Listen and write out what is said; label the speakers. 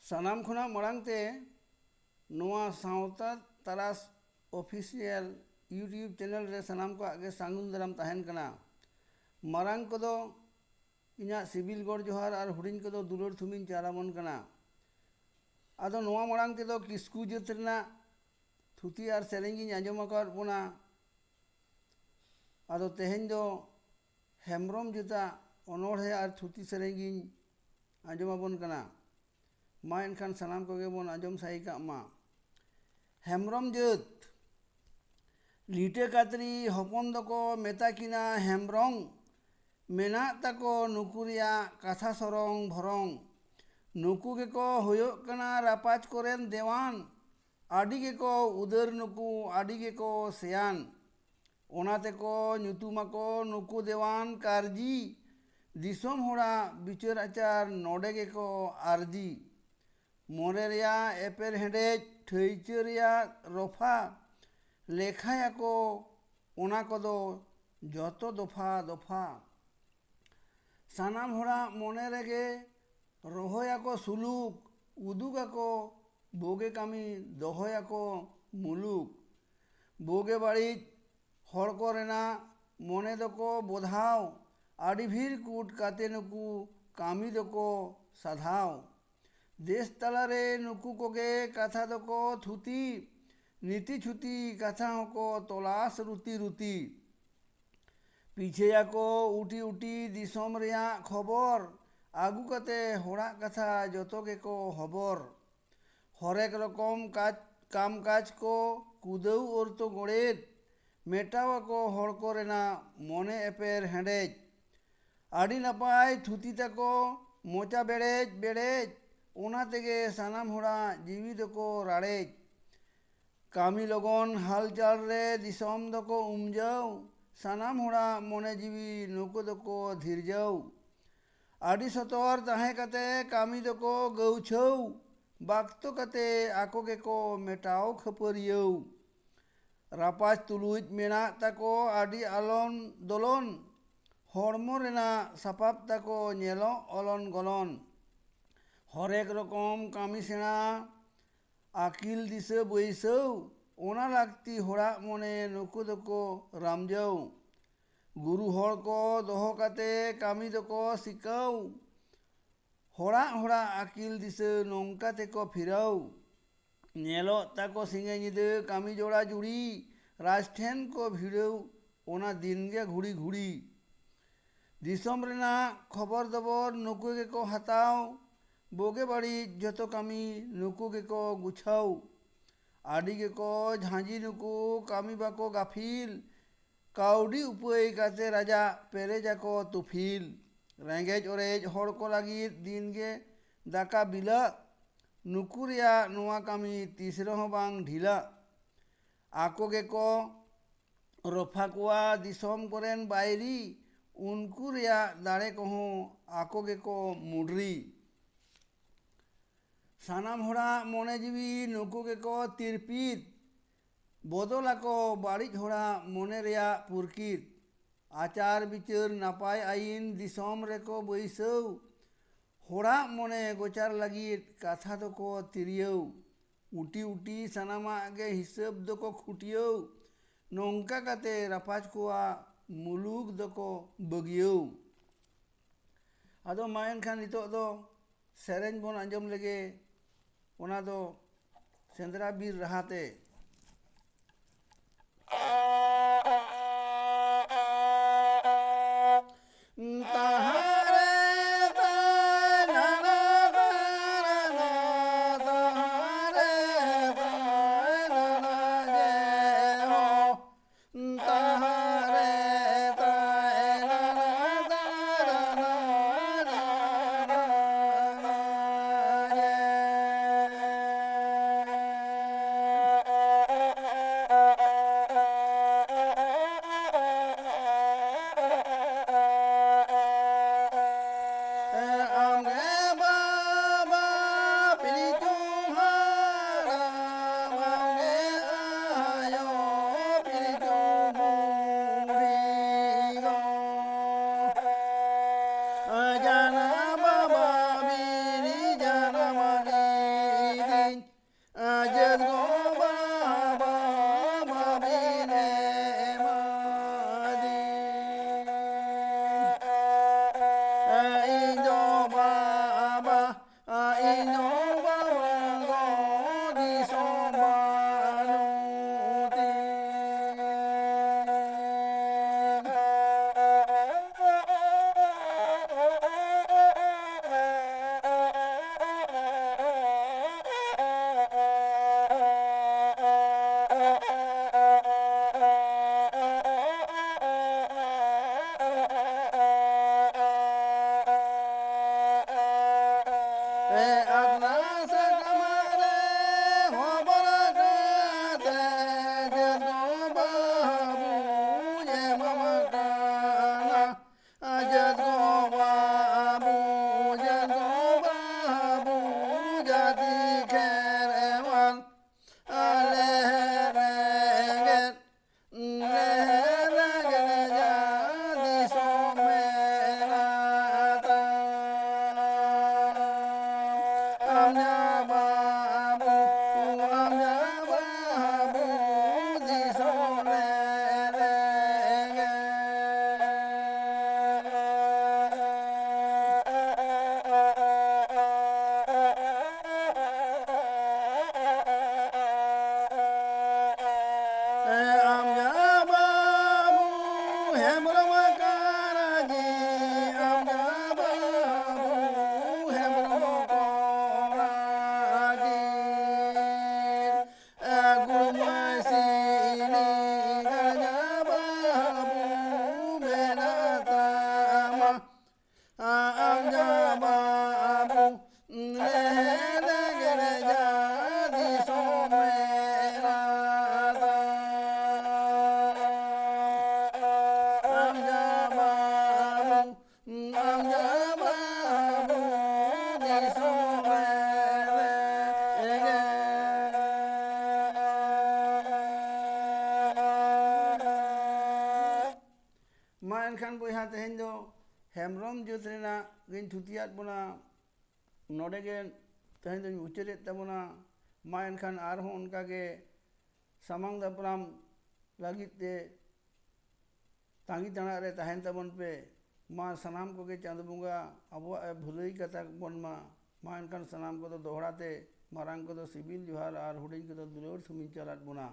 Speaker 1: सानाम खुना मरांगते नोआ सावता तरास ऑफिशियल यूट्यूब चैनल रे सानाम को आगे सांगुन दाराम तहन कना। मारांग को इना सिविल गौर जोहार और हुडिंग को दुलर थुमिन चारामन कना। आदो नोआ मरांग ते दो किस्कू जात रेना थुती और सेरेंगी आंजम आकाद बोना। आदो तेहेन दो हेम्ब्रम जुता अनोढ़े और थुती सेरेंगी आंजम आबन कना। मा एनखान सानाम को गे बोन आंजम साई का मा। हेम्ब्रम जुत लीटे कातरी हपन दको मेता किना हेम्ब्रम मेना ताको नुकुरिया कथा सरंग भरंग नुकु गेको होयोग कना रापाच कोरेन देवान आडी गेको उदर नुकु आडी गेको सेयान ओनाते को ᱧᱩᱛᱩᱢᱟᱠᱚ नुकु देवान कारजी दिसोम होड़ा बिचार आचार नोडे गेको आरजी मोरे रिया एपेर हेडेज ठैचो रिया रफा लेखायाको ओना कोदो जतो दफा दफा सानाम होड़ा मोने रेगे रोहोयाको सुलुक उदुगाको बोगे कामी दोहोयाको मुलुक बोगे बाड़िज हड़ को रेना मोने दको बोधाव आड़ी भीर कूट काते नुकु कामी दको साधाव देश तलारे नुकु कोगे कथा दको थुती नीति छुती कथा को तलाश रुती रुती पीछे को उटी उटी दिसोम रिया खबर आगू कते होड़ा कथा जतो के को हबर हरेक रकम काम काज को कुदौ और तो गोड़ेत मेटावा को हड़ को रेना मोने एपेर हेडेज आड़ी नपाय थुती तको मोचा बेड़ेज बेड़ेज ओना तेगे सानाम होड़ा जीवी दको राड़ेज कामी लगन हाल चाल रे दिसोम दको उमजाओ सानाम होड़ा मोने जीवी नुको दको धीरजाओ आड़ी सतोर ताहे कते कामी दको गौछौ बाक्तो कते आको गेको मेटाओ खपरियौ रापाच तुलुज मेना ताको आड़ी आलोन दोलन हड़मो रेना सापाब ताको नेलो अलन गलन हरेक रकम कामी सेना आकिल दिसे बैसौ ओना लागती होड़ा मोने नुकु दको रामजौ गुरु हड़ को दोहो काते कामी दको सिकाउ होड़ा होड़ा आकिल दिसे नौका तेको फिराउ नेलो ताको सिंगे निदे कामी जोड़ा जुड़ी राजठेन को भिड़ौ ओना दिनगे घुड़ी घुड़ी दिसोम रेना खबर दबर नुकु गेको हताओ बोगे बाड़ी जतो कामी नुकु गेको गुछाओ आड़ी गेको झांझी नुकु कामी बाको गाफिल काउडी उपय काते राजा पेरेजा को तुफिल रेंगेज ओरेज हड़ को लगी दिनगे दाका बिला नुकुरिया नुआ कामी तीसरे हो बांग ढीला आको गेको रफा कुआ दिसोम कोरेन बायरी उनको रिया दाड़े कोहों आको गेको मुडरी सानाम होड़ा मोने जीवी नुकु गेको तिरपीत बदला को बाड़िज होड़ा मोने रिया पुरकित आचार बिचार नापाय आईन दिसोम रेको बैसौ होड़ा मोने गोचार लगी कथा दको तिरियौ उटी उटी सानामा गे हिसाब दको खुटियौ नौका काते रापाच कुआ मुलुक दको बगियौ आदो मायन खान नितो दो सेरेंज बोन आंजम लेगे ओना दो सेंद्रा बीर रहाते Atna sakamare hobara kate jadno babu je mamakana jadno babu jadi kerewan leherengen jadi somerata amnya babu di Ma enkhan boyha tehen do hemrom jut rena gin thutiat bona node ge tehen do ucheret tabona ma enkhan arhon onka ge samang dapram lagit te tangi tana re tahen tabon pe ma sanam ko ge chand bunga abo bhulai kata bon ma enkhan sanam ko do dohra te marang ko do sibil johar ar huding ko do dulor thumin chalat bona